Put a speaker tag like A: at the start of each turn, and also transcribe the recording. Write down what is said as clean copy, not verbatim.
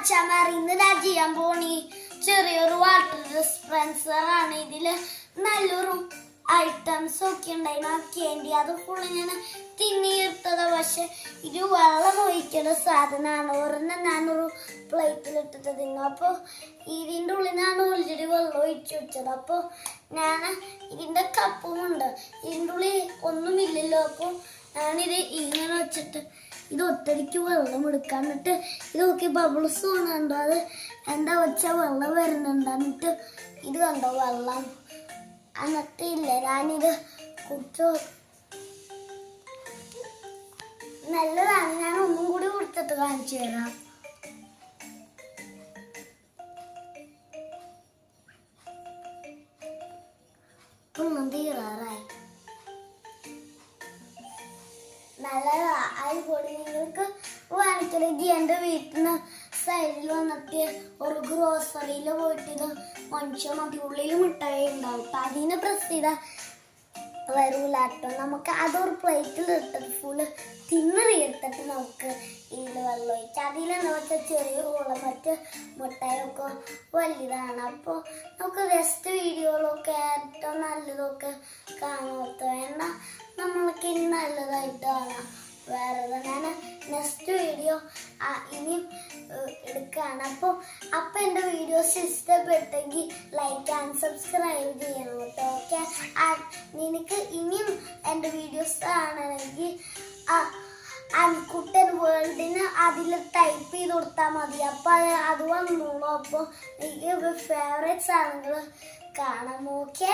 A: മച്ചാമാർ ഇന്ന് ഞാൻ ചെയ്യാൻ പോണി ചെറിയൊരു വാട്ടർ ഡിസ്പെൻസർ ആണ്. ഇതില് നല്ലൊരു ഐറ്റംസ് ഒക്കെ ഉണ്ടായിരുന്നു. കേണ്ടി അത് ഫുള്ള് ഞാൻ തിന്നിയിട്ടത്. പക്ഷെ ഇത് വെള്ളം ഒഴിക്കുന്ന സാധനമാണ്. ഒരെണ്ണം ഞാനൊരു പ്ലേറ്റിലിട്ടിട്ട് തിന്നു. അപ്പോൾ ഇതിൻ്റെ ഉള്ളിൽ ഞാൻ ഓൾറെഡി വെള്ളം ഒഴിച്ചു വെച്ചത്. അപ്പോൾ ഞാൻ ഇതിൻ്റെ കപ്പുമുണ്ട്, ഇതിൻ്റെ ഉള്ളിൽ ഒന്നുമില്ലല്ലോ. അപ്പോൾ ഞാനിത് ഇങ്ങനെ വെച്ചിട്ട് ഇത് ഒറ്റടിക്ക് വെള്ളം എടുക്കാൻ. എന്നിട്ട് ഇത് നോക്കി ബബിൾസ് തോന്നുന്നുണ്ടോ? അത് എന്താ വെച്ചാൽ വെള്ളം വരുന്നുണ്ട്. എന്നിട്ട് ഇത് കണ്ടോ വെള്ളം. എന്നിട്ട് ഇല്ല ഞാനിത് കുടിച്ചു. നല്ലതാണ്. ഞാൻ ഒന്നും കൂടി കൊടുത്തിട്ട് കാണിച്ചു തരാം. ഒന്നും തീരാറായി. നല്ലതാ. അതുപോലെ നിങ്ങൾക്ക് വേണമെങ്കിൽ എൻ്റെ വീട്ടിന് സൈഡിൽ വന്നിട്ട് ഒരു ഗ്രോസറിയിൽ പോയിട്ട് ഇത് മനുഷ്യ മതി. ഉള്ളിൽ മിഠായി ഉണ്ടാവും. അതിന് പ്രസിദ്ധ വരൂലാട്ടോ. നമുക്ക് അതൊരു പ്ലേറ്റിൽ ഇട്ടിട്ട് ഫുള്ള് തിന്ന് തീർത്തിട്ട് നമുക്ക് ഇതിൽ വെള്ളം ഒഴിച്ച് അതിലെന്താ വെച്ചാൽ ചെറിയ ഹോളം മറ്റ് മിഠായിയൊക്കെ വലുതാണ്. അപ്പോൾ നമുക്ക് നെക്സ്റ്റ് വീഡിയോകളൊക്കെ ഏറ്റവും നല്ലതൊക്കെ കാണാത്ത എന്നാൽ നമ്മൾക്ക് ഇനി നല്ലതായിട്ട് കാണാം. വേറെ ഞാൻ നെക്സ്റ്റ് വീഡിയോ ഇനിയും എടുക്കുകയാണ്. അപ്പോൾ എൻ്റെ വീഡിയോസ് ഇഷ്ടപ്പെട്ടെങ്കിൽ ലൈക്ക് ആൻഡ് സബ്സ്ക്രൈബ് ചെയ്യണം കേട്ടോ. ഓക്കെ, നിനക്ക് ഇനിയും എൻ്റെ വീഡിയോസ് കാണണമെങ്കിൽ അൻകുട്ടൻ വേൾഡിന് അതിൽ ടൈപ്പ് ചെയ്ത് കൊടുത്താൽ മതി. അപ്പോൾ അത് വന്നോളൂ. അപ്പോൾ എനിക്ക് ഫേവറേറ്റ്സ് ആണെങ്കിൽ കാണാം. ഓക്കെ.